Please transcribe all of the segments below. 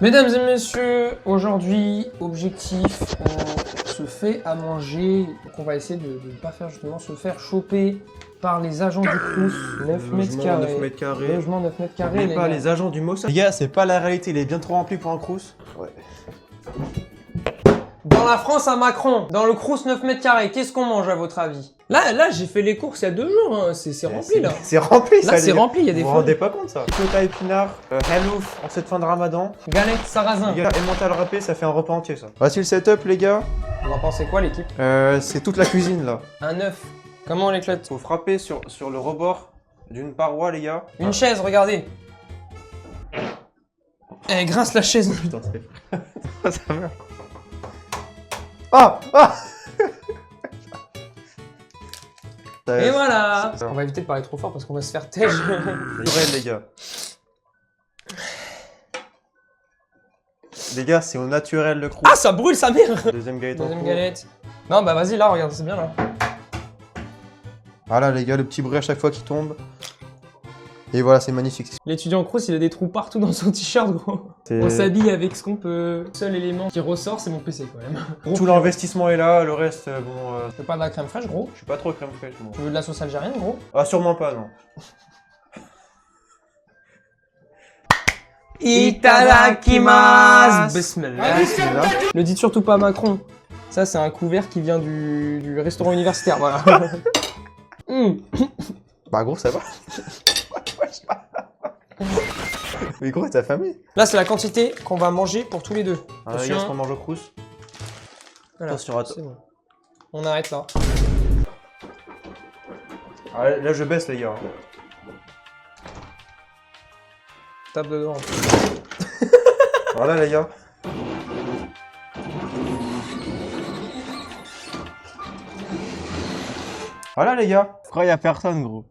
Mesdames et messieurs, aujourd'hui, objectif, on se fait à manger. Donc on va essayer de ne pas faire justement se faire choper par les agents du Crous. 9 mètres carrés. 9 mètres carrés. Logement 9 mètres carrés. Mais pas les agents du Mossad. Les gars, c'est pas la réalité, il est bien trop rempli pour un Crous. Ouais. Dans la France à Macron, dans le Crous 9 mètres carrés, qu'est-ce qu'on mange à votre avis? Là j'ai fait les courses il y a 2 jours, hein. C'est rempli là. C'est rempli ça. Là c'est rempli, il y a des Vous vous fois. rendez pas compte ça? Quota épinard, hellouf en cette fin de ramadan. Galette sarrasin. Les gars, et mental râpé, ça fait un repas entier ça. Voici le setup les gars. Vous en pensez quoi l'équipe? C'est toute la cuisine là. Un œuf. Comment on l'éclate? Faut frapper sur le rebord d'une paroi les gars. Une chaise, regardez. Eh, grince la chaise. Putain, c'est... ça meurt. Ah ah. Et voilà. On va éviter de parler trop fort parce qu'on va se faire têche. Naturel les gars. Les gars, c'est au naturel le Crous. Ah, ça brûle sa mère. Deuxième galette. Deuxième galette. Non, bah vas-y, là, regarde, c'est bien là. Voilà les gars, le petit bruit à chaque fois qui tombe. Et voilà, c'est magnifique. L'étudiant Crous, il a des trous partout dans son t-shirt, gros. On s'habille avec ce qu'on peut. Le seul élément qui ressort, c'est mon PC quand même. Tout l'investissement est là, le reste, bon... Tu veux pas de la crème fraîche, gros? Je suis pas trop crème fraîche, moi. Tu veux de la sauce algérienne, gros? Ah, sûrement pas, non. Itadakimasu. Bismillah. Bismillah. Ne dites surtout pas à Macron. Ça, c'est un couvert qui vient du restaurant universitaire, voilà. Bah gros, ça va. Mais gros, t'as famé. Là, c'est la quantité qu'on va manger pour tous les deux. Ah, regarde ce qu'on mange au Crous. Voilà, attention, attends. c'est bon. On arrête là. Ah, là, je baisse, les gars. Tape dedans. Voilà, les gars. Voilà, les gars. Pourquoi y a personne, gros?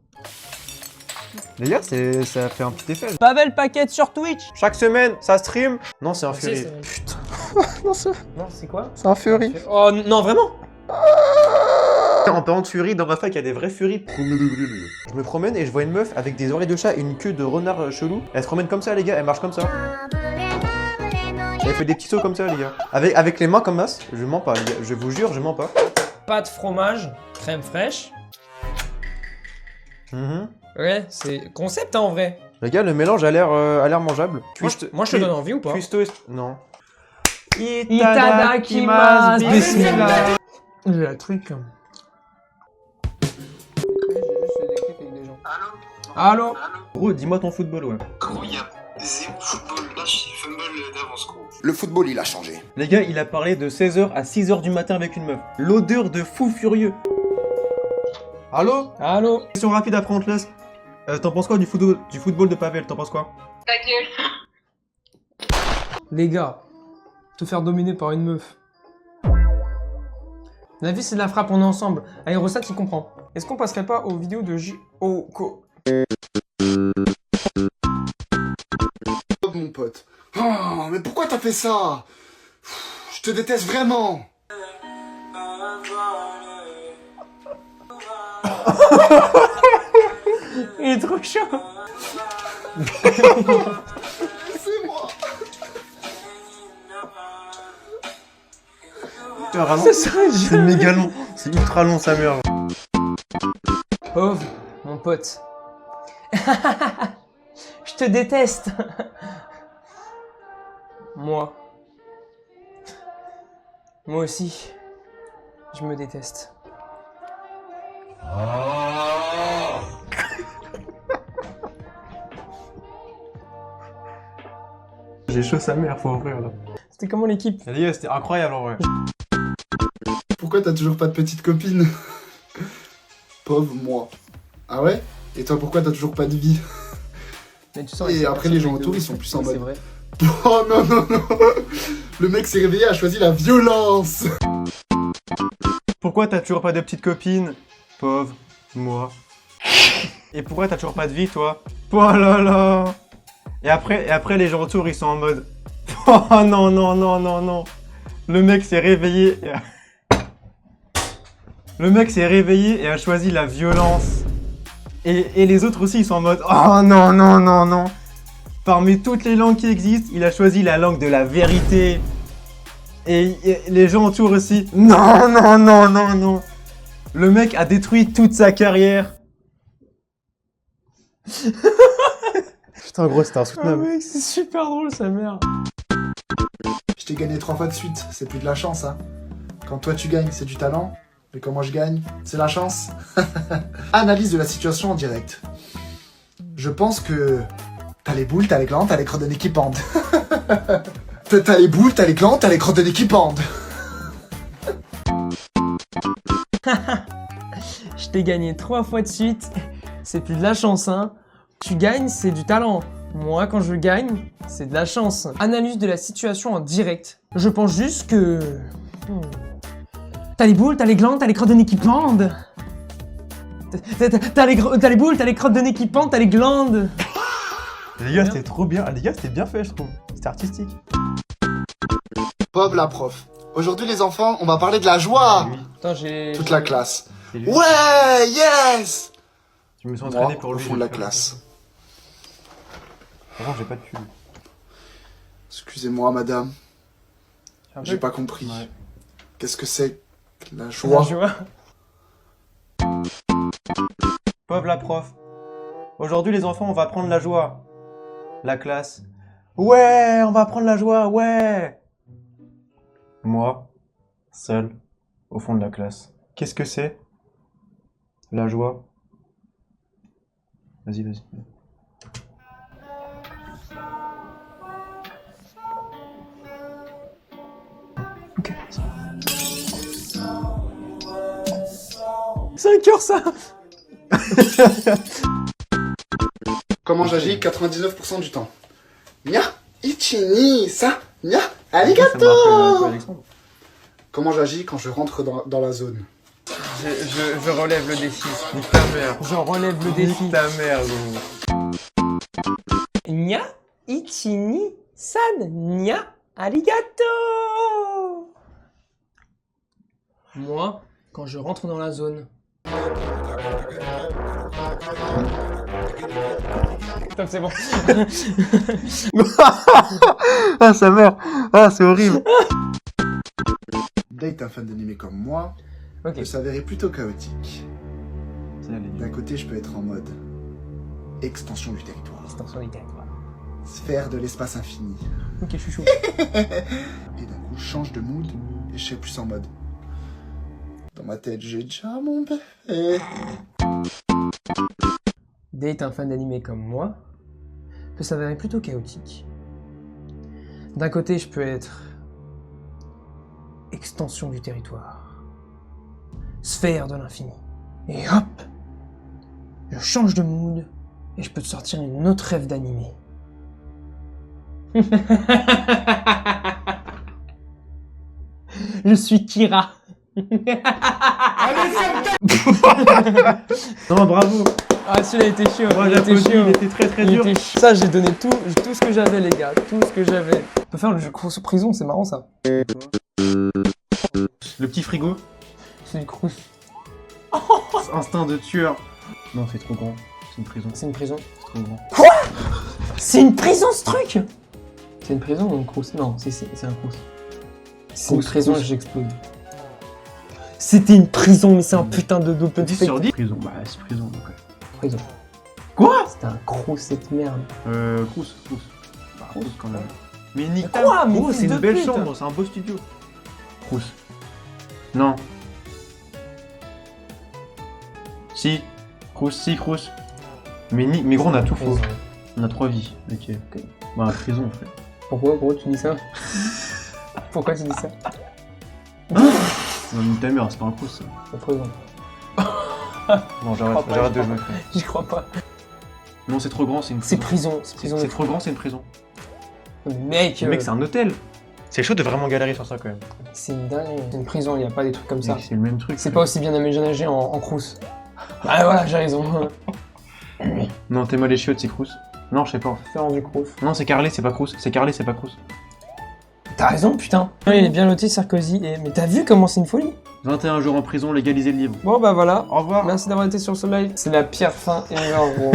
Les gars, ça fait un petit effet. Pavel Paquette sur Twitch. Chaque semaine, ça stream. Non, c'est un Merci, Fury. c'est- Putain. Non, c'est quoi? c'est un Fury. Oh non, vraiment? En parlant de Fury, dans ma fac, il y a des vrais Fury. Premier degré, les gars. Je me promène et je vois une meuf avec des oreilles de chat et une queue de renard chelou. Elle se promène comme ça, les gars. Elle marche comme ça. Elle fait des petits sauts comme ça, les gars. Avec les mains comme ça. Je mens pas, les gars. Je vous jure, je mens pas. Pâte fromage, crème fraîche. Ouais, c'est concept hein, en vrai. Les gars, le mélange a l'air mangeable. Moi je te donne envie ou pas? Cuistot, non. Itadakimasu. Bismillah. J'ai la truc. Allô? Gros, dis-moi ton football, ouais. Gros, il y a zéro football. Là, j'ai fumble d'avance, gros. Le football, il a changé. Les gars, il a parlé de 16h à 6h du matin avec une meuf. L'odeur de fou furieux. Allô? Allô? Question rapide, après on te laisse. T'en penses quoi du football de Pavel? T'en penses quoi? Ta gueule. Les gars, te faire dominer par une meuf. La vie c'est de la frappe, on est ensemble. Aérostat il comprend. Est-ce qu'on passerait pas aux vidéos de J.O.K. Mon pote. Oh, mais pourquoi t'as fait ça? Je te déteste vraiment. Il est trop chaud. C'est moi. C'est méga long. C'est ultra long, ça meurt. Pauvre, mon pote. Je te déteste. Moi aussi, je me déteste. J'ai chaud sa mère, faut ouvrir là. C'était comment l'équipe? Les gars, c'était incroyable en vrai. Pourquoi t'as toujours pas de petite copine? Pauvre moi. Ah ouais? Et toi, pourquoi t'as toujours pas de vie? Mais tu sens, Et après, les gens autour, ils sont plus en C'est mode... vrai. Oh non, non, non. Le mec s'est réveillé, a choisi la violence. Pourquoi t'as toujours pas de petite copine? Pauvre, moi. Et pourquoi t'as toujours pas de vie, toi? Oh là là. Et après, les gens autour, ils sont en mode... Oh non, non, non, non, non. Le mec s'est réveillé... Le mec s'est réveillé et a choisi la violence. Et les autres aussi, ils sont en mode... Oh non, non, non, non. Parmi toutes les langues qui existent, il a choisi la langue de la vérité. Et les gens autour aussi. Non, non, non, non, non. Le mec a détruit toute sa carrière. Putain, gros, c'était Ah insoutenable. mec, c'est super drôle sa mère. Je t'ai gagné 3 fois de suite, c'est plus de la chance, hein. Quand toi tu gagnes, c'est du talent. Mais quand moi je gagne, c'est la chance. Analyse de la situation en direct. Je pense que t'as les boules, t'as les glandes, t'as les crottes de nez qui pendent. T'as les boules, t'as les glandes, t'as les crottes de nez qui pendent. Je t'ai gagné 3 fois de suite. C'est plus de la chance, hein. Tu gagnes, c'est du talent. Moi, quand je gagne, c'est de la chance. Analyse de la situation en direct. Je pense juste que... T'as les boules, t'as les glandes, t'as les crottes de nez qui pendent. T'as les boules, t'as les crottes de nez qui pendent, t'as les glandes. Les gars, c'était trop bien. Ah, les gars, c'était bien fait, je trouve. C'était artistique. Bob la prof. Aujourd'hui les enfants, on va parler de la joie. Attends, j'ai... Toute la classe. C'est lui. Ouais, yes. Je me suis Moi, entraîné pour au lui. fond de la classe. Franchement, j'ai pas de pull. Excusez-moi madame, un peu- j'ai pas compris. Ouais. Qu'est-ce que c'est que la La joie? joie. Pauvre la prof. Aujourd'hui, les enfants, on va prendre la joie. La classe. Ouais, on va prendre la joie, ouais. Moi, seul, au fond de la classe. Qu'est-ce que c'est? La joie. Vas-y, vas-y. Ok. 5 heures ça. Comment j'agis 99% du temps. Nya, ichini, ça, nya, arigato. Comment j'agis quand je rentre dans la zone? Je relève le défi. Nique ta mère. Je relève le défi. Nique ta mère, gros. Nya, ichini, san, nya, arigato. Moi, quand je rentre dans la zone. Top, c'est bon. Ah, sa mère. Ah, c'est horrible. Date, un fan d'anime comme moi, Ok. peut s'avérer plutôt chaotique. D'un côté, je peux être en mode extension du territoire, Extension du territoire. sphère de l'espace infini. Ok, je suis chaud. Et d'un coup, je change de mood et je serai plus en mode. Dans ma tête, j'ai déjà mon bébé. Date un fan d'anime comme moi peut s'avérer plutôt chaotique. D'un côté, je peux être extension du territoire, sphère de l'infini. Et hop, je change de mood et je peux te sortir une autre rêve d'animé. Je suis Kira. Non, bravo. Ah, celui-là était chaud. Moi, il était j'applaudis, chaud. il était très très Il dur. était chaud. Ça, j'ai donné tout ce que j'avais, les gars. Tout ce que j'avais. On peut faire le jeu grosse prison, c'est marrant ça. Le petit frigo. C'est du crous. Instinct de tueur. Non, c'est trop grand. C'est une prison. C'est une prison. C'est trop grand. C'est une prison ce truc. C'est une prison ou une crous? Non, c'est un crous. C'est une Crous, prison, crous. j'explose. C'était une prison, mais c'est un putain d'open 10 space. sur 10. Prison. Bah, c'est prison. Donc. Prison. Quoi? C'était un crous cette merde. Crous. Bah, Crous quand même. Mais nique Mais quoi? ta- Mais Oh, fils c'est une de belle pute. chambre, c'est un beau studio. Crous. Non. Si. Crous, si, Crous. Mais gros, on a tout faux. Prison. On a 3 vies. Ok. Bah, prison, frère. Pourquoi, gros, tu dis ça? Pourquoi tu dis ça? Non, nique ta mère, c'est pas un Crous, ça. La prison. Bon, crois pas, j'arrête je de crois jouer, frère. J'y crois pas. Non, c'est trop grand, c'est une C'est prison. prison. C'est prison. C'est trop grand, c'est une prison. Mec, Mec, c'est un hôtel. C'est chaud de vraiment galérer sur ça quand même. c'est une dinguerie. C'est une prison, il n'y a pas des trucs comme ça. Mec, c'est le même truc. C'est frère. pas aussi bien aménagé en crous. Ah voilà, j'ai raison. Non, t'es mal les chiottes, c'est Crous. Non, je sais pas. Faire du crous. Non, c'est Carlet, c'est pas Crous. C'est Carlet, c'est pas Crous. T'as raison, putain. Il est bien noté, Sarkozy. Mais t'as vu comment c'est une folie? 21 jours en prison, légalisez le livre. Bon bah voilà. Au revoir. Merci d'avoir été sur ce live. C'est la pire fin ever, gros.